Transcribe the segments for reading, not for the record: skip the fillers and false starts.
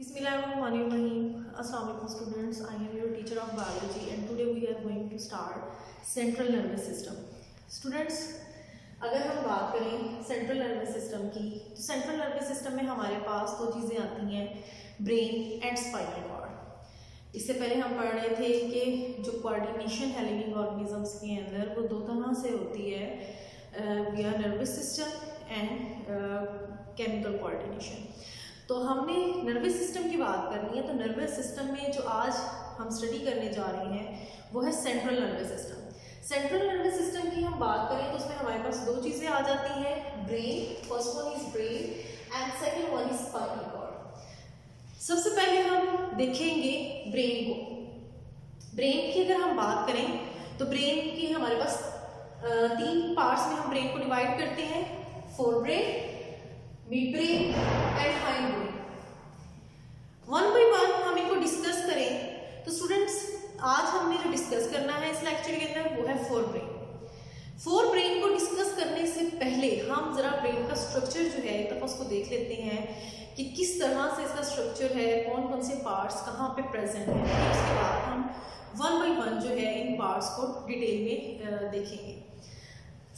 Bismillahirrahmanirrahim. Assalamu alaikum students. I am your teacher of biology and today we are going to start central nervous system. Students, अगर हम बात करें central nervous system की तो central nervous system में हमारे पास दो चीज़ें आती हैं, ब्रेन एंड स्पाइनल कॉर्ड। इससे पहले हम पढ़ रहे थे कि जो कोऑर्डिनेशन है लिविंग ऑर्गेनिजम्स के अंदर वो दो तरह से होती है, विया nervous system and chemical coordination. तो हमने नर्वस सिस्टम की बात करनी है, तो नर्वस सिस्टम में जो आज हम स्टडी करने जा रहे हैं वो है central nervous system. Central nervous system की हम बात करें तो उसमें हमारे पास दो चीज़ें आ जाती हैं, brain, first one is brain and second one is spinal cord. सबसे पहले हम देखेंगे ब्रेन को। ब्रेन की अगर हम बात करें तो ब्रेन की हमारे पास तीन पार्ट्स में हम ब्रेन को डिवाइड करते हैं, fore brain, mid brain and hind brain. One by one हम इनको डिस्कस करें तो स्टूडेंट्स आज हमने जो डिस्कस करना है इस लेक्चर के अंदर वो है फोर ब्रेन। फोर ब्रेन को डिस्कस करने से पहले हम जरा ब्रेन का स्ट्रक्चर जो है एक दफा उसको देख लेते हैं कि किस तरह से इसका स्ट्रक्चर है, कौन कौन से पार्ट्स कहाँ पे प्रेजेंट है। उसके बाद हम वन बाय वन जो है इन पार्ट्स को डिटेल में देखेंगे।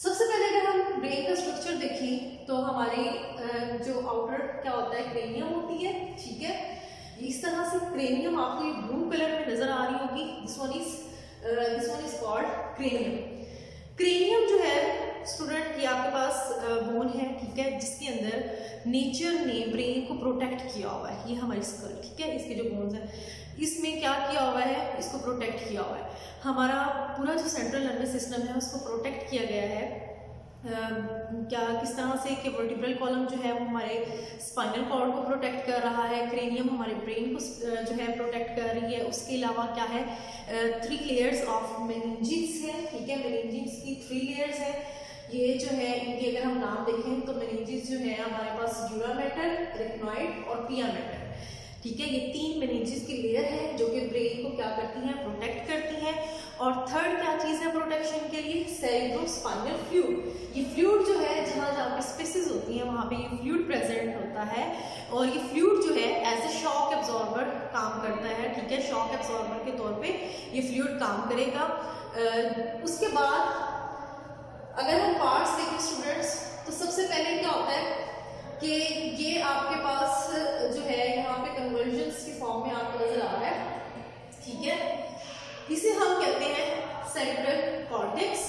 सबसे पहले अगर हम ब्रेन का स्ट्रक्चर देखें तो हमारी जो आउटर क्या होता है, क्रेनियम होती है, ठीक है। इस तरह से क्रेनियम आपको ये ब्लू कलर में नजर आ रही होगी, this one is called cranium. Cranium जो है स्टूडेंट ये आपके पास बोन है, ठीक है, जिसके अंदर नेचर ने ब्रेन को प्रोटेक्ट किया हुआ है। ये हमारी स्कल, ठीक है, इसके जो बोन्स है इसमें क्या किया हुआ है, इसको प्रोटेक्ट किया हुआ है। हमारा पूरा जो सेंट्रल नर्वस सिस्टम है उसको प्रोटेक्ट किया गया है किस तरह से कि वर्टिब्रल कॉलम जो है वो हमारे स्पाइनल कॉर्ड को प्रोटेक्ट कर रहा है, क्रेनियम हमारे ब्रेन को जो है प्रोटेक्ट कर रही है। उसके अलावा क्या है, 3 लेयर्स ऑफ मेनिंजिस है, ठीक है, मेनिंजिस की 3 लेयर्स है। ये जो है इनके अगर हम नाम देखें तो मेनिंजिस जो है हमारे पास ड्यूरा मैटर, रेटिनॉइड और पिया मैटर, ठीक है। ये 3 मेनिंजिस की लेयर है जो कि ब्रेन को क्या करती हैं, प्रोटेक्ट करती हैं। और थर्ड क्या चीज़ है प्रोटेक्शन के लिए, सेरेब्रोस्पाइनल फ्लूइड। ये फ्लूइड जो है जहाँ जहाँ पे स्पेसेस होती हैं वहाँ पे ये फ्लूइड प्रेजेंट होता है और ये फ्लूइड जो है एज ए शॉक एब्जॉर्बर काम करता है, ठीक है। शॉक एब्जॉर्बर के तौर पे ये फ्लूइड काम करेगा। उसके बाद अगर हम पार्ट्स देखें स्टूडेंट्स तो सबसे पहले क्या होता है कि ये आपके पास जो है यहाँ पे कन्वर्जन्स के फॉर्म में आपको नजर आ रहा है, ठीक है। इसे हम कहते हैं सेरेब्रल कॉर्टेक्स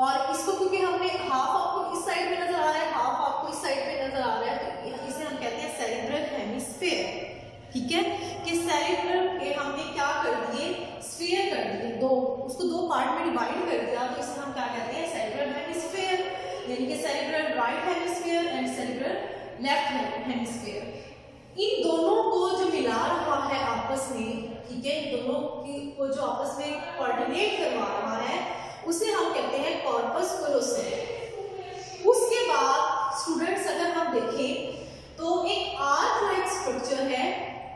और इसको क्योंकि हमने हाफ आपको इस साइड में नजर आ रहा है, हाफ आपको इस साइड पे नजर आ रहा है, तो इसे हम कहते हैं सेरेब्रल हेमिस्फीयर, ठीक है। कि सेरेब्रल के हमने क्या कर दिए, स्फीयर कर दिए, उसको दो पार्ट में डिवाइड कर दिया, तो इसे हम क्या कहते हैं, सेरेब्रल हेमिस्फीयर, यानी कि cerebral right hemisphere and cerebral left hemisphere. इन दोनों को जो मिला रहा है आपस में, ठीक है, इन दोनों को जो आपस में कोऑर्डिनेट करवा रहा है उसे हम कहते हैं कॉर्पस कोलोसम। उसके बाद स्टूडेंट्स अगर हम देखें तो एक आर्क लाइक स्ट्रक्चर है,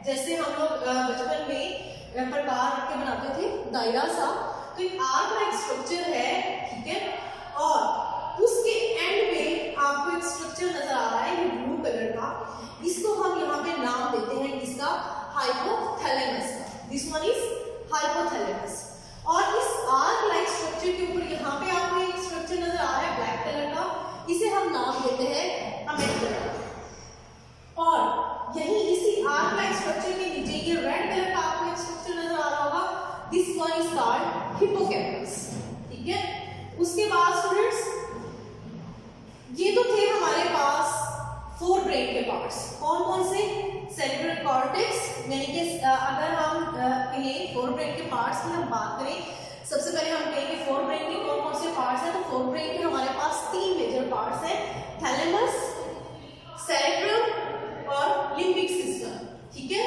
जैसे हम लोग बचपन में प्रकार रख के बनाते थे दायरा सा, तो एक आर्क लाइक स्ट्रक्चर है, ठीक है। और उसके एंड में आपको एक स्ट्रक्चर नजर आ रहा है ये ब्लू कलर का, इसको हम यहाँ पे नाम देते हैं इसका hypothalamus. This one is hypothalamus. और इस आर्क लाइक स्ट्रक्चर के ऊपर यहाँ पे आपको एक स्ट्रक्चर नजर आ रहा है ब्लैक कलर का, इसे हम नाम देते हैं अमेगडाला। और यही इसी आर्क लाइक स्ट्रक्चर के नीचे ये रेड कलर का आपको एक स्ट्रक्चर नजर आ रहा होगा, this one is called hippocampus, ठीक है। उसके बाद स्टूडेंट्स ये तो थे हमारे पास 4 ब्रेन के पार्ट्स, कौन कौन से, सेरेब्रल कॉर्टेक्स, यानी कि अगर हम कहें 4 ब्रेन के पार्ट्स की हम बात करें, सबसे पहले हम कहेंगे 4 ब्रेन के कौन कौन से पार्ट्स हैं। तो 4 ब्रेन के हमारे पास 3 मेजर पार्ट्स हैं, थैलेमस, सेरेब्रम और लिम्बिक सिस्टम, ठीक है।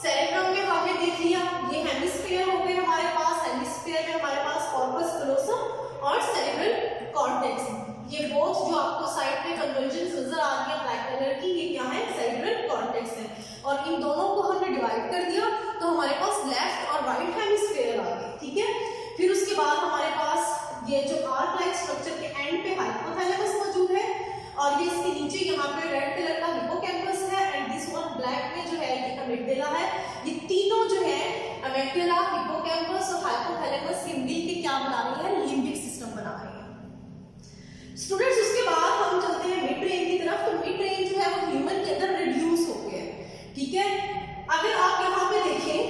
सेरेब्रम में हमने देख लिया ये हेमिस्फीयर हो गए हमारे पास, हेमिस्फीयर में हमारे पास कॉर्पस कोलोसम और सेरेब्रल कॉर्टेक्स। ये बोथ जो आपको साइड में कन्वर्जन्स नजर आ रही है ब्लैक कलर की, ये क्या है, सेरेब्रल कॉर्टेक्स है। और इन दोनों को हमने डिवाइड कर दिया तो हमारे पास लेफ्ट और राइट हेमिस्फीयर आ गए, ठीक है। फिर उसके बाद हमारे पास ये जो आर्क लाइक स्ट्रक्चर के एंड पे हाइपोथैलेमस मौजूद है और ये इसके नीचे यहाँ पे रेड कलर का हिप्पोकैम्पस है एंड दिस वन ब्लैक में जो है मेडुला, हिप्पोकैम्पस और हाइपोथैलेमस के मिल के क्या बना रही है, लिम्बिक सिस्टम बना रही है। स्टूडेंट्स उसके बाद हम चलते हैं मिड ब्रेन की तरफ। तो मिड ब्रेन जो है वो ह्यूमन के अंदर रिड्यूस हो गया है, ठीक है। अगर आप यहाँ पे देखें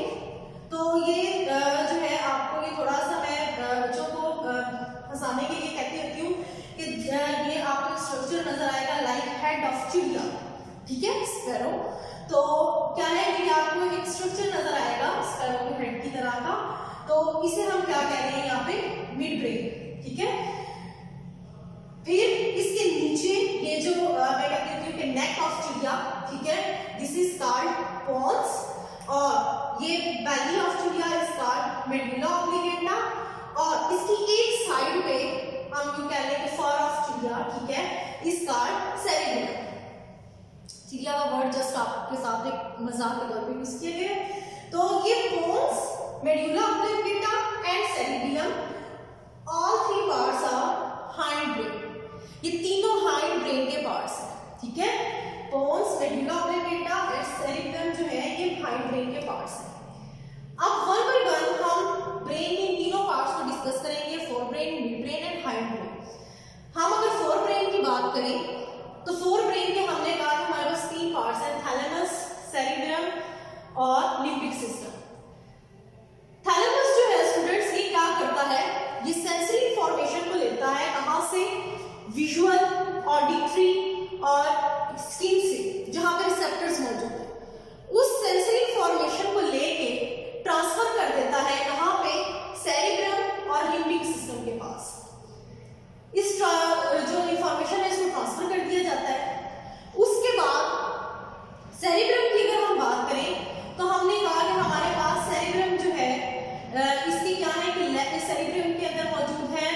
तो ये जो है आपको ये थोड़ा सा मैं बच्चों को हंसाने के लिए कहती रहती हूँ कि ये आपको स्ट्रक्चर नजर आएगा लाइक हेड ऑफ चिड़िया, ठीक है, स्पैरो। तो क्या है कि आपको एक स्ट्रक्चर नजर आएगा स्पैरो के हेड की तरह का, तो इसे हम क्या कह रहे हैं यहाँ पे, मिड ब्रेन, ठीक है। फिर इसके नीचे ये जो मैं कहती हूँ कि नेक ऑफ चिड़िया, ठीक है, दिस इज कॉल्ड पोन्स, और ये बैली ऑफ चिड़िया इज कॉल्ड मेडुला ऑब्लिगेटा, और इसकी एक साइड पे हम यूं कह लें कि फर ऑफ चिड़िया, ठीक है, इज कॉल्ड सेरेब्रम। चिड़िया का वर्ड जस्ट आपके साथ एक मजाक के तौर पे यूज किया गया है। तो ये pons, medulla oblongata and cerebrum, all three parts are hindbrain. ये तीनों हाइंड ब्रेन के पार्ट्स हैं, ठीक है। पोन्स, मेडुला ऑब्लिगेटा और सेरेब्रम जो है ये हाइंड ब्रेन के पार्ट्स हैं। अब वन बाय वन हम ब्रेन के तीनों पार्ट्स को डिस्कस करेंगे, fore brain, mid brain and hind brain. हम अगर फोर ब्रेन की बात करें तो फोर ब्रेन के हमने कहा कि हमारे पास तीन पार्ट्स हैं, थैलेमस, सेरेब्रम और लिम्बिक सिस्टम। थैलेमस जो है स्टूडेंट्स ये क्या करता है, ये सेंसरी इंफॉर्मेशन को लेता है, कहां से, विजुअल, ऑडिटरी और स्किन से, जहां पे रिसेप्टर्स मौजूद है। उस सेंसरी इंफॉर्मेशन को लेके ट्रांसफर कर देता है कहां पे, सेरेब्रम और लिम्बिक सिस्टम के पास। इस जो इंफॉर्मेशन है इसको ट्रांसफर कर दिया जाता है। उसके बाद सेरेब्रम की अगर हम बात करें तो हमने कहा कि हमारे पास सेरेब्रम जो है इसकी क्या है कि सेरेब्रम के अंदर मौजूद है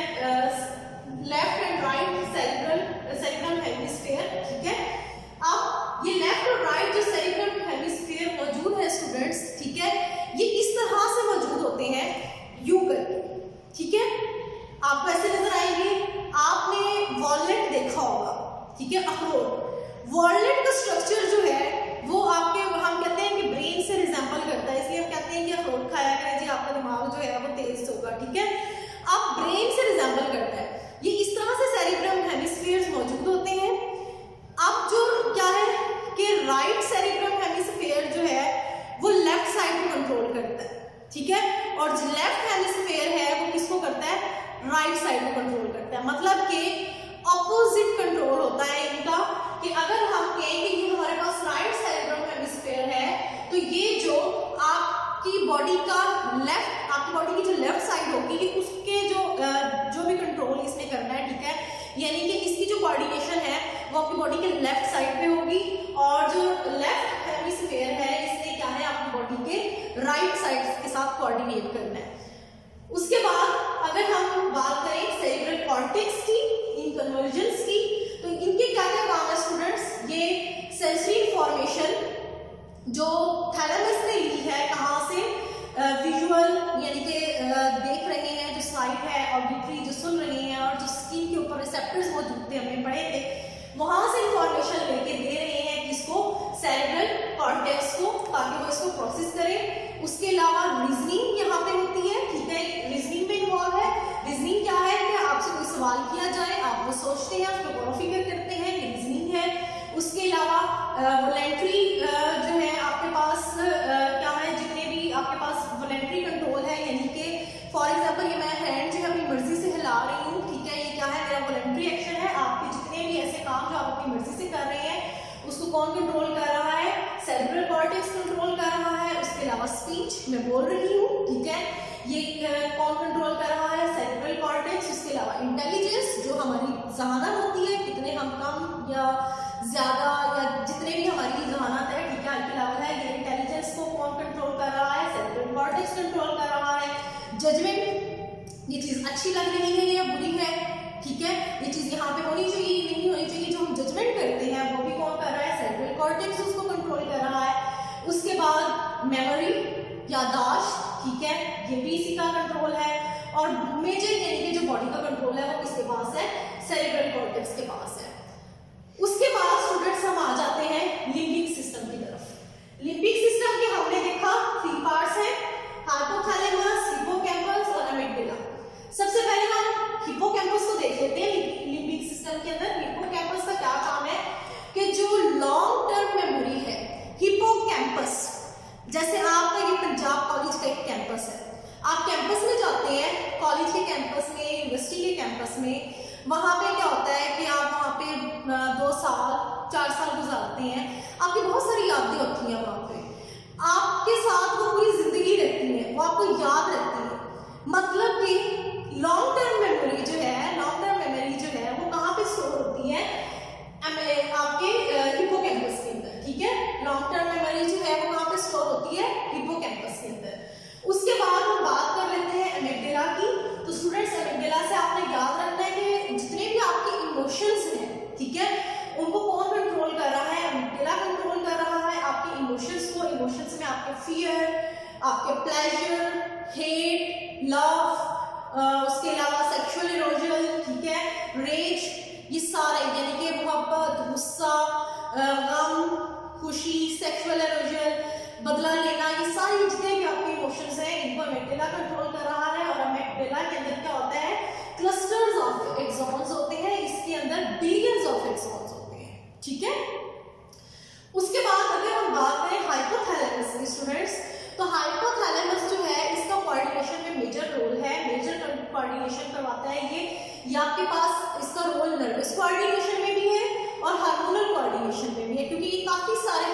left and right cerebral hemisphere, ठीक है। अब ये लेफ्ट और राइट जो सेरेब्रल हेमिस्फीयर मौजूद है स्टूडेंट्स, ठीक है, ये इस तरह से मौजूद होते हैं यूं करके, ठीक है। आपको ऐसे नजर आएंगे। आपने वॉलनट देखा होगा, ठीक है, अखरोट। वॉलनट का स्ट्रक्चर जो है वो आपके, हम कहते हैं कि ब्रेन से रिजेंबल करता है, इसलिए हम कहते हैं कि अखरोट खाया करें जी, आपका दिमाग जो है वो तेज होगा, ठीक है। आप ब्रेन से रिजेंबल करता है। ये इस तरह से सेरेब्रम हेमिस्फीयर्स मौजूद होते हैं। अब जो क्या है कि राइट सेरेब्रम हेमिस्फीयर जो है वो लेफ्ट साइड को कंट्रोल करता है, ठीक है, और जो लेफ्ट हेमिस्फीयर है वो किसको करता है, राइट साइड को कंट्रोल करता है। मतलब कि ऑपोजिट कंट्रोल होता है इनका, कि अगर हम कहें कि ये हमारे पास राइट सेरेब्रम हेमिस्फीयर है तो ये जो आपकी बॉडी का लेफ्ट, आपकी बॉडी की जो लेफ्ट साइड होगी उसके जो भी कंट्रोल इसने करना है, ठीक है, यानी कि इसकी जो कोऑर्डिनेशन है वो आपकी बॉडी के लेफ्ट साइड पे होगी, और जो लेफ्ट हेमिस्फीयर है इसने क्या है आपकी बॉडी के राइट साइड के साथ कोऑर्डिनेट करना है। उसके बाद अगर हम बात करें सेरेब्रल कॉर्टेक्स की, इन कन्वर्जेंस की, तो इनके क्या क्या काम है स्टूडेंट्स, ये सेंसरी इंफॉर्मेशन जो थैलेमस ने ली है कहाँ से, विजुअल यानी कि देख रहे हैं जो साइट है, ऑडिटरी जो सुन रहे हैं, और जो स्किन के ऊपर रिसेप्टर्स मौजूद थे हमने पढ़े थे, वहां से इंफॉर्मेशन लेके दे रहे हैं किसको, सेरेब्रल कॉर्टेक्स को, ताकि वो इसको प्रोसेस करे। उसके अलावा रीजनिंग यहाँ पे होती है, ठीक है, रीजनिंग में इन्वॉल्व है। रीजनिंग क्या है कि आपसे कोई सवाल किया जाए, आप वो सोचते हैं, उसको गौर फिक्र करते हैं, ये रीजनिंग है। उसके अलावा वॉलेंट्री जो है आपके पास क्या है, जितने भी आपके पास वॉलेंट्री कंट्रोल है, यानी कि फॉर एग्जांपल ये मैं हैंड जो है अपनी मर्जी से हिला रही हूँ, ठीक है, ये क्या है, मेरा वॉलेंट्री एक्शन है। आपके जितने भी ऐसे काम जो आप अपनी मर्जी से कर रहे हैं उसको कौन कंट्रोल कर रहा है, सेरेब्रल कॉर्टेक्स कंट्रोल कर रहा है। उसके अलावा स्पीच मैं बोल रही हूँ, ठीक है, ये कौन कंट्रोल कर रहा है, सेरेब्रल कॉर्टेक्स। उसके अलावा इंटेलिजेंस जो हमारी जहानत होती है, कितने हम कम या ज्यादा या जितने भी हमारी जहानत है, ठीक है, इसके अलावा है ये इंटेलिजेंस को कौन कंट्रोल कर रहा है, सेरेब्रल कॉर्टेक्स कंट्रोल कर रहा है। जजमेंट, ये चीज अच्छी लग रही है या बुरी है, ठीक है, ये चीज यहाँ पे होनी चाहिए नहीं होनी चाहिए, जो हम जजमेंट करते हैं वो भी कौन कर रहा है, सेरेब्रल कॉर्टेक्स उसको कंट्रोल कर रहा है। उसके बाद मेमोरी, याददाश्त, ठीक है, ये भी इसी का कंट्रोल है। और मेजर यानी कि जो बॉडी का कंट्रोल है वो किसके पास है, सेरेब्रल कॉर्टेक्स के पास है। उसके बाद स्टूडेंट्स हम आ जाते हैं लिम्बिक सिस्टम की तरफ। लिम्बिक सिस्टम के हमने देखा 3 पार्ट्स हैं, आपकी बहुत सारी यादें होती हैं वहाँ पे, आपके साथ वो पूरी जिंदगी रहती है, वो आपको याद रहती है। मतलब कि लॉन्ग टर्म मेमोरी जो है, लॉन्ग टर्म मेमोरी जो है वो कहाँ पे स्टोर होती है, आपके हिप्पोकैम्पस के अंदर, ठीक है। लॉन्ग टर्म मेमोरी जो है वो कहाँ पे स्टोर होती है, हिप्पोकैम्पस के अंदर। उसके बाद हम बात कर लेते हैं एमिगडाला की। तो स्टूडेंट्स, एमिगडाला से आपने याद रखना है कि जितने भी आपके इमोशंस हैं, ठीक है, उनको कौन कंट्रोल कर रहा है, एमिगडाला कंट्रोल कर रहा है आपके इमोशंस को। इमोशंस में आपके फियर, आपके प्लेजर, हेट, लव, उसके अलावा सेक्सुअल इरोजन, ठीक है, रेज, ये सारे यानी कि मोहब्बत, गुस्सा, गम, खुशी, सेक्सुअल इरोजन, बदला लेना, ये सारी जितने भी आपके इमोशंस हैं इनको एमिगडाला कंट्रोल कर रहा है। और एमिगडाला के अंदर क्या होता है, क्लस्टर्स ऑफ एक्सॉन्स होते हैं, इसके अंदर बिलियंस ऑफ एक्सॉन्स होते हैं, ठीक है। उसके बाद अगर हम बात करें हाइपोथैलेमस की स्टूडेंट्स, तो हाइपोथैलेमस जो है इसका कोऑर्डिनेशन में मेजर रोल है, मेजर कोऑर्डिनेशन करवाता है ये आपके पास इसका रोल नर्वस कोऑर्डिनेशन में भी है और हार्मोनल कोऑर्डिनेशन में भी है, क्योंकि ये काफी सारे